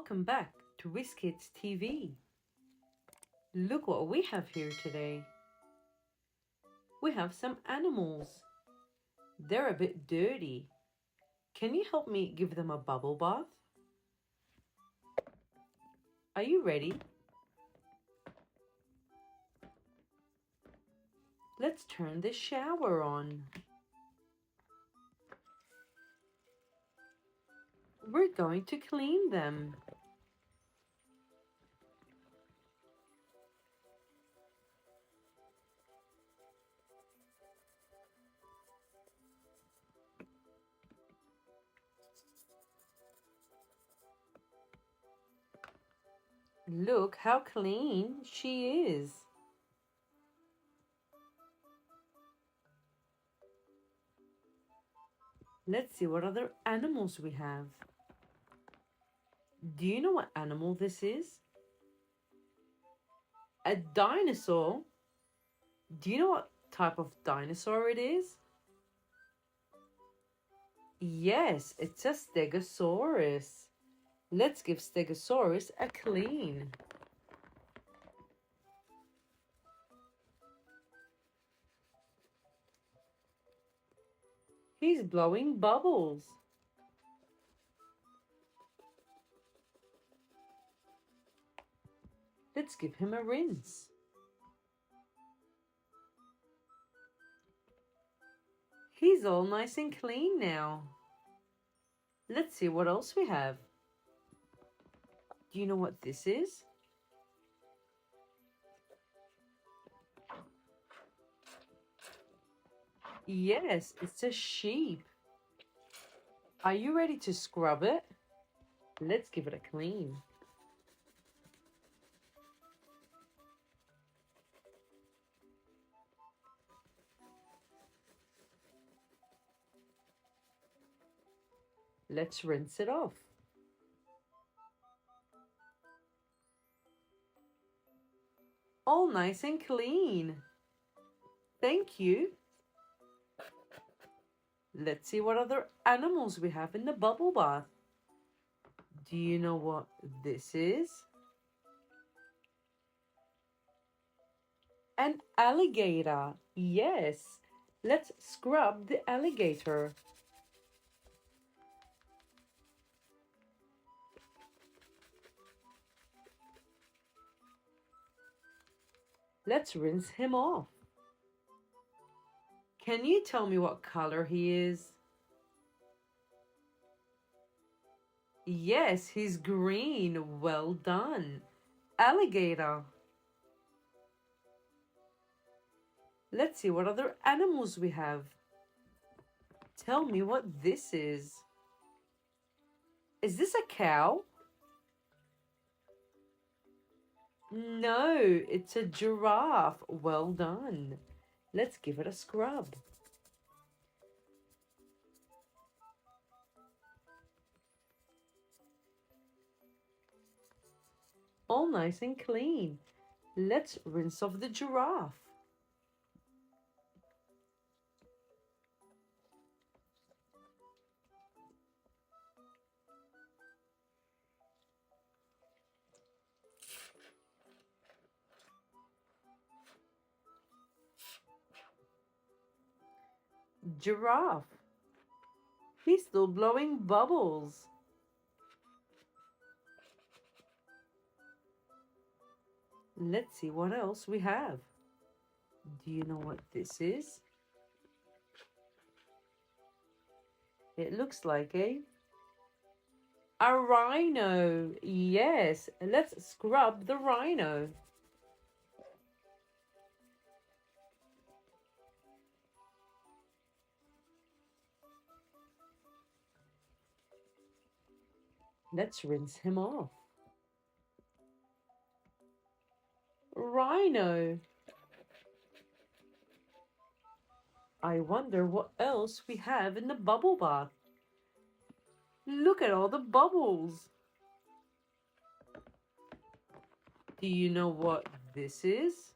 Welcome back to WizKids TV. Look what we have here today. We have some animals. They're a bit dirty. Can you help me give them a bubble bath? Are you ready? Let's turn the shower on. We're going to clean them. Look how clean she is. Let's see what other animals we have. Do you know what animal this is? A dinosaur? Do you know what type of dinosaur it is? Yes, it's a stegosaurus. Let's give Stegosaurus a clean. He's blowing bubbles. Let's give him a rinse. He's all nice and clean now. Let's see what else we have. Do you know what this is? Yes, it's a sheep. Are you ready to scrub it? Let's give it a clean. Let's rinse it off. All nice and clean. Thank you. Let's see what other animals we have in the bubble bath. Do you know what this is? An alligator. Yes. Let's scrub the alligator. Let's rinse him off. Can you tell me what color he is? Yes, he's green. Well done. Alligator. Let's see what other animals we have. Tell me what this is. Is this a cow? No, it's a giraffe. Well done. Let's give it a scrub. All nice and clean. Let's rinse off the giraffe. Giraffe. He's still blowing bubbles. Let's see what else we have. Do you know what this is? It looks like a rhino. Yes, let's scrub the rhino. Let's rinse him off. Rhino. I wonder what else we have in the bubble bath. Look at all the bubbles. Do you know what this is?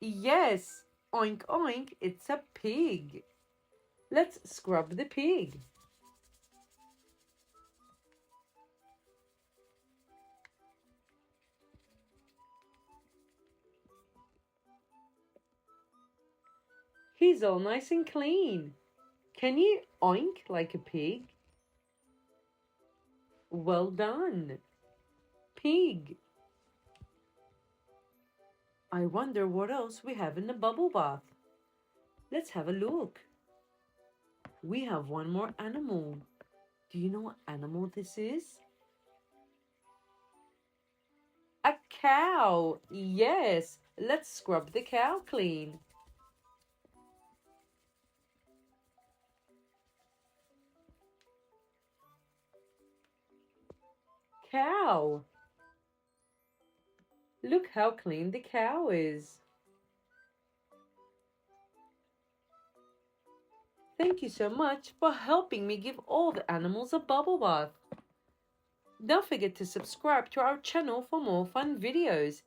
Yes, oink oink, it's a pig. Let's scrub the pig. He's all nice and clean. Can you oink like a pig? Well done. Pig. I wonder what else we have in the bubble bath. Let's have a look. We have one more animal. Do you know what animal this is? A cow. Yes. Let's scrub the cow clean. Cow. Look how clean the cow is. Thank you so much for helping me give all the animals a bubble bath. Don't forget to subscribe to our channel for more fun videos.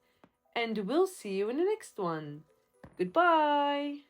And we'll see you in the next one. Goodbye.